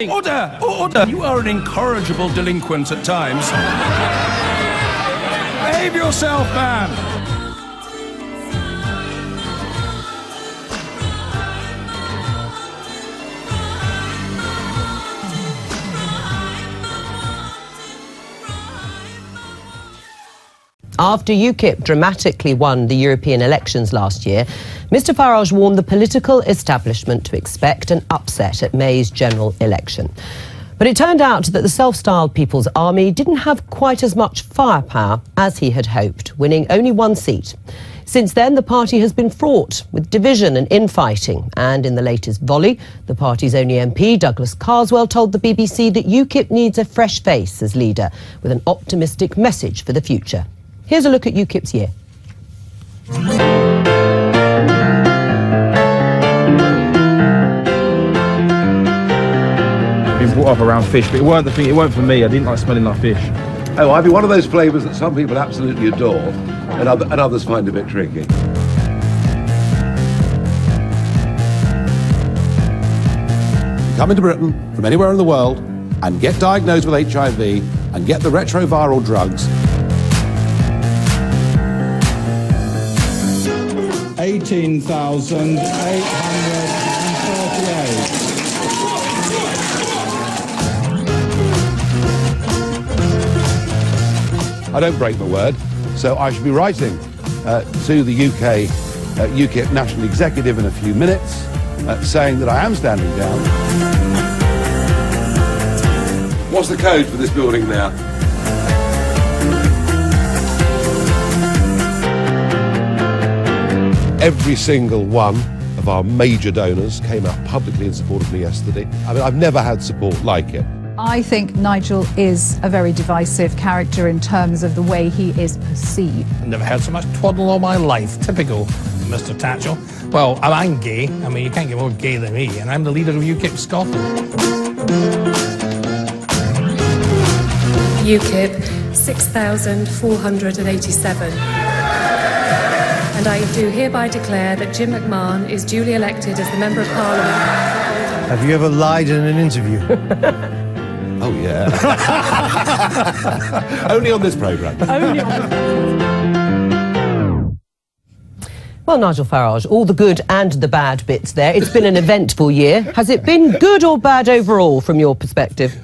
Order! Order! You are an incorrigible delinquent at times. Behave yourself, man! After UKIP dramatically won the European elections last year, Mr Farage warned the political establishment to expect an upset at May's general election. But it turned out that the self-styled People's Army didn't have quite as much firepower as he had hoped, winning only one seat. Since then, the party has been fraught with division and infighting. And in the latest volley, the party's only MP, Douglas Carswell, told the BBC that UKIP needs a fresh face as leader, with an optimistic message for the future. Here's a look at UKIP's year. Been brought up around fish, but it weren't the thing. It weren't for me. I didn't like smelling like fish. Oh, I'd be one of those flavours that some people absolutely adore and others find a bit tricky. Come into Britain from anywhere in the world and get diagnosed with HIV and get the retroviral drugs. 18,838. I don't break my word, so I should be writing to the UK UKIP National Executive in a few minutes saying that I am standing down. What's the code for this building now? Every single one of our major donors came out publicly in support of me yesterday. I mean, I've never had support like it. I think Nigel is a very divisive character in terms of the way he is perceived. I've never had so much twaddle all my life. Typical Mr Tatchell. Well, I'm gay. I mean, you can't get more gay than me, and I'm the leader of UKIP Scotland. UKIP 6,487. And I do hereby declare that Jim McMahon is duly elected as the Member of Parliament. Have you ever lied in an interview? Oh, yeah. Only on this programme. Only on this. Well, Nigel Farage, all the good and the bad bits there. It's been an eventful year. Has it been good or bad overall from your perspective?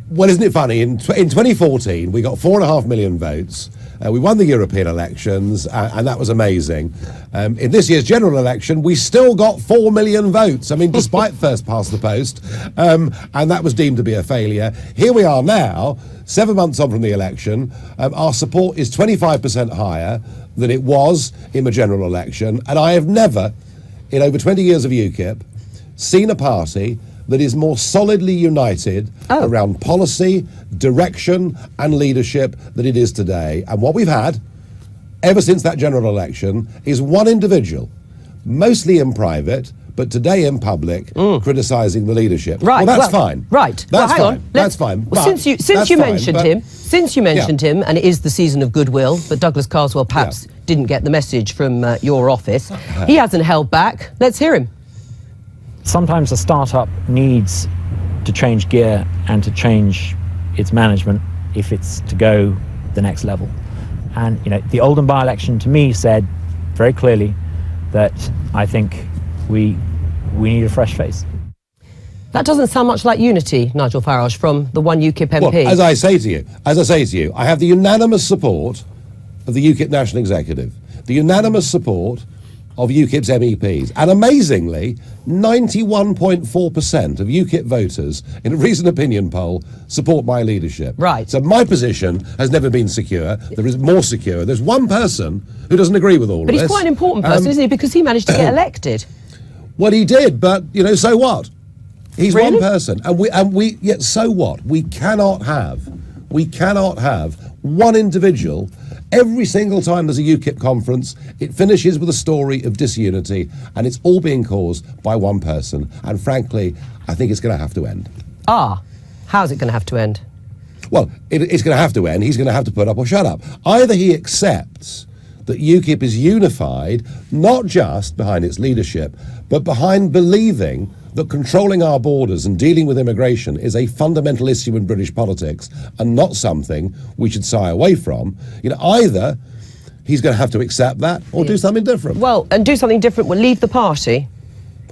Well, isn't it funny? In 2014, we got 4.5 million votes. We won the European elections, and that was amazing. In this year's general election, we still got 4 million votes. I mean, despite first past the post, and that was deemed to be a failure. Here we are now, 7 months on from the election. Our support is 25% higher than it was in the general election, and I have never, in over 20 years of UKIP, seen a party that is more solidly united around policy, direction and leadership than it is today. And what we've had, ever since that general election, is one individual, mostly in private, but today in public, criticising the leadership. Right. Well, that's fine. Right. That's hang fine. on. That's fine. Well, since you mentioned him, and it is the season of goodwill, but Douglas Carswell perhaps didn't get the message from your office. He hasn't held back. Let's hear him. Sometimes a startup needs to change gear and to change its management if it's to go the next level. And you know, the Oldham by-election to me said very clearly that I think we need a fresh face. That doesn't sound much like unity, Nigel Farage, from the one UKIP MP. Well, as I say to you, I have the unanimous support of the UKIP National Executive, the unanimous support of UKIP's MEPs, and amazingly, 91.4% of UKIP voters in a recent opinion poll support my leadership. Right. So my position has never been secure. There is more secure. There's one person who doesn't agree with all of this. But he's quite an important person, isn't he? Because he managed to get elected. Well, he did, but you know, so what? He's Really? one person, and we. Yet, so what? We cannot have one individual. Every single time there's a UKIP conference, it finishes with a story of disunity, and it's all being caused by one person. And frankly, I think it's going to have to end. How's it going to have to end? Well, it's going to have to end. He's going to have to put up or shut up. Either he accepts that UKIP is unified, not just behind its leadership, but behind believing that controlling our borders and dealing with immigration is a fundamental issue in British politics and not something we should shy away from, either he's going to have to accept that or do something different. Well, and do something different will leave the party.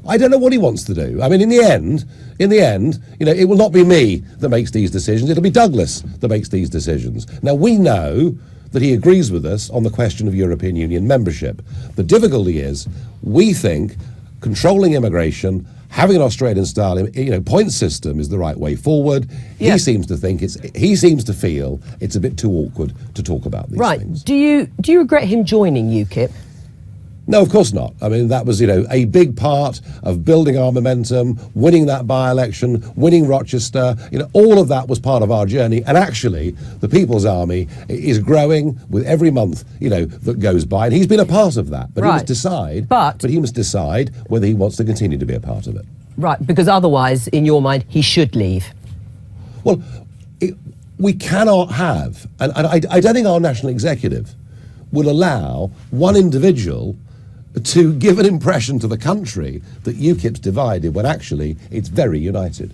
I don't know what he wants to do. I mean, in the end, it will not be me that makes these decisions. It'll be Douglas that makes these decisions. Now, we know that he agrees with us on the question of European Union membership. The difficulty is, we think controlling immigration, having an Australian-style, point system is the right way forward. Yeah. He seems to feel it's a bit too awkward to talk about these things. Do you regret him joining UKIP? No, of course not. I mean, that was, a big part of building our momentum, winning that by-election, winning Rochester. All of that was part of our journey. And actually, the People's Army is growing with every month, that goes by. And he's been a part of that. But he must decide whether he wants to continue to be a part of it. Right, because otherwise, in your mind, he should leave. Well, we cannot have, and I don't think our national executive will allow one individual to give an impression to the country that UKIP's divided when actually it's very united.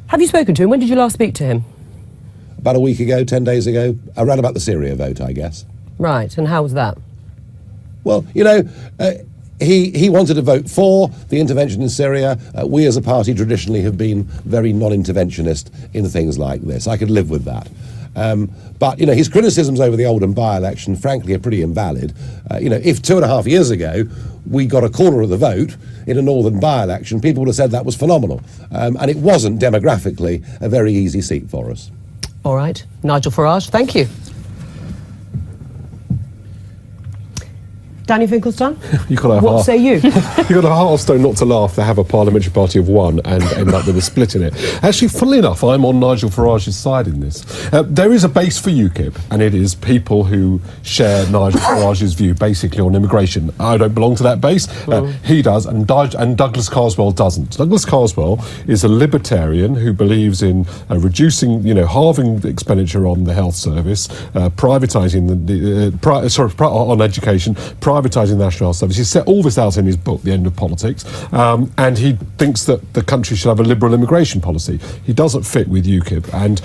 Have you spoken to him? When did you last speak to him? About a week ago, 10 days ago, around about the Syria vote, I guess. Right, and how was that? Well, he wanted to vote for the intervention in Syria. We as a party traditionally have been very non-interventionist in things like this. I could live with that. But his criticisms over the Oldham by-election, frankly, are pretty invalid. If 2.5 years ago we got a corner of the vote in a northern by-election, people would have said that was phenomenal. And it wasn't demographically a very easy seat for us. All right. Nigel Farage, thank you. Danny Finkelstein, what say you? You've got a hard stone not to laugh to have a parliamentary party of one and end up with a split in it. Actually, funnily enough, I'm on Nigel Farage's side in this. There is a base for UKIP, and it is people who share Nigel Farage's view, basically, on immigration. I don't belong to that base. He does, and Douglas Carswell doesn't. Douglas Carswell is a libertarian who believes in reducing, halving the expenditure on the health service, privatising on education, privatising the National Health Service. He set all this out in his book, The End of Politics, and he thinks that the country should have a liberal immigration policy. He doesn't fit with UKIP, and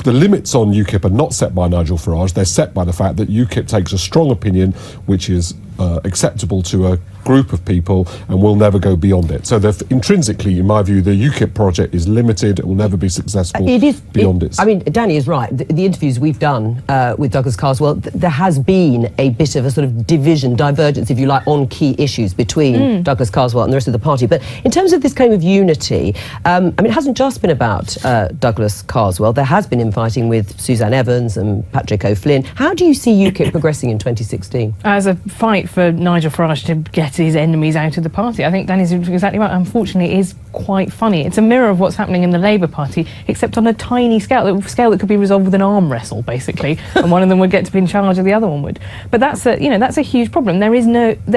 the limits on UKIP are not set by Nigel Farage. They're set by the fact that UKIP takes a strong opinion which is acceptable to a group of people and will never go beyond it. So intrinsically, in my view, the UKIP project is limited. It will never be successful beyond it. I mean, Danny is right. The interviews we've done with Douglas Carswell, there has been a bit of a sort of divergence, if you like, on key issues between Douglas Carswell and the rest of the party. But in terms of this claim of unity, it hasn't just been about Douglas Carswell. There has been infighting with Suzanne Evans and Patrick O'Flynn. How do you see UKIP progressing in 2016? As a fight for Nigel Farage to get his enemies out of the party. I think Danny's exactly right. Unfortunately, it is quite funny. It's a mirror of what's happening in the Labour Party, except on a tiny scale that could be resolved with an arm wrestle, basically, and one of them would get to be in charge and the other one would. But that's a huge problem. There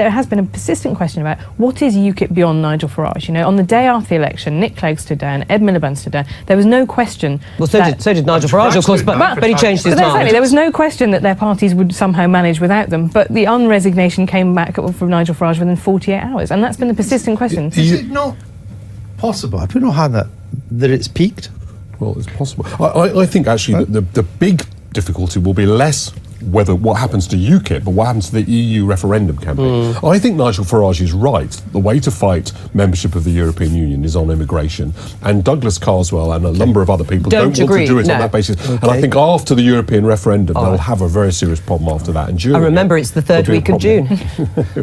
has been a persistent question about what is UKIP beyond Nigel Farage. On the day after the election, Nick Clegg stood down, Ed Miliband stood down. There was no question. Well, so did Nigel Farage, of course, but he changed his mind. Exactly. There was no question that their parties would somehow manage without them. But the unresignation came back from Nigel Farage within 48 hours, and that's been the persistent question. Is it not possible? I don't know how that it's peaked. Well, it's possible. I think actually the big difficulty will be less what happens to UKIP, but what happens to the EU referendum campaign. I think Nigel Farage is right. The way to fight membership of the European Union is on immigration, and Douglas Carswell and a number of other people don't want to do it on that basis. And I think after the European referendum, they'll have a very serious problem after that. And I remember it's the third week of June.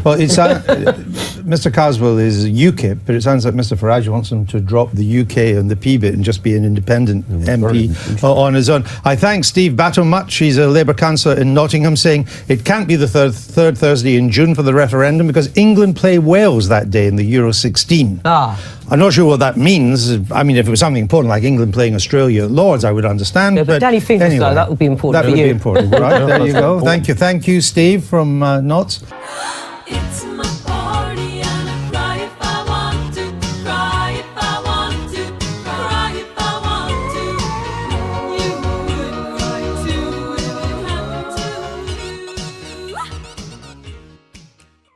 Well, Mr. Carswell is UKIP, but it sounds like Mr. Farage wants him to drop the UK and the P bit and just be an independent MP on his own. I thank Steve Battle-Much. He's a Labour councillor in Nottingham, saying it can't be the third Thursday in June for the referendum because England play Wales that day in the Euro 16. I'm not sure what that means. I mean, if it was something important like England playing Australia at Lords, I would understand. No, but Danny Finkelstein, anyway, that would be important for you. That would be important, right? There you go. Thank you, Steve from Notts.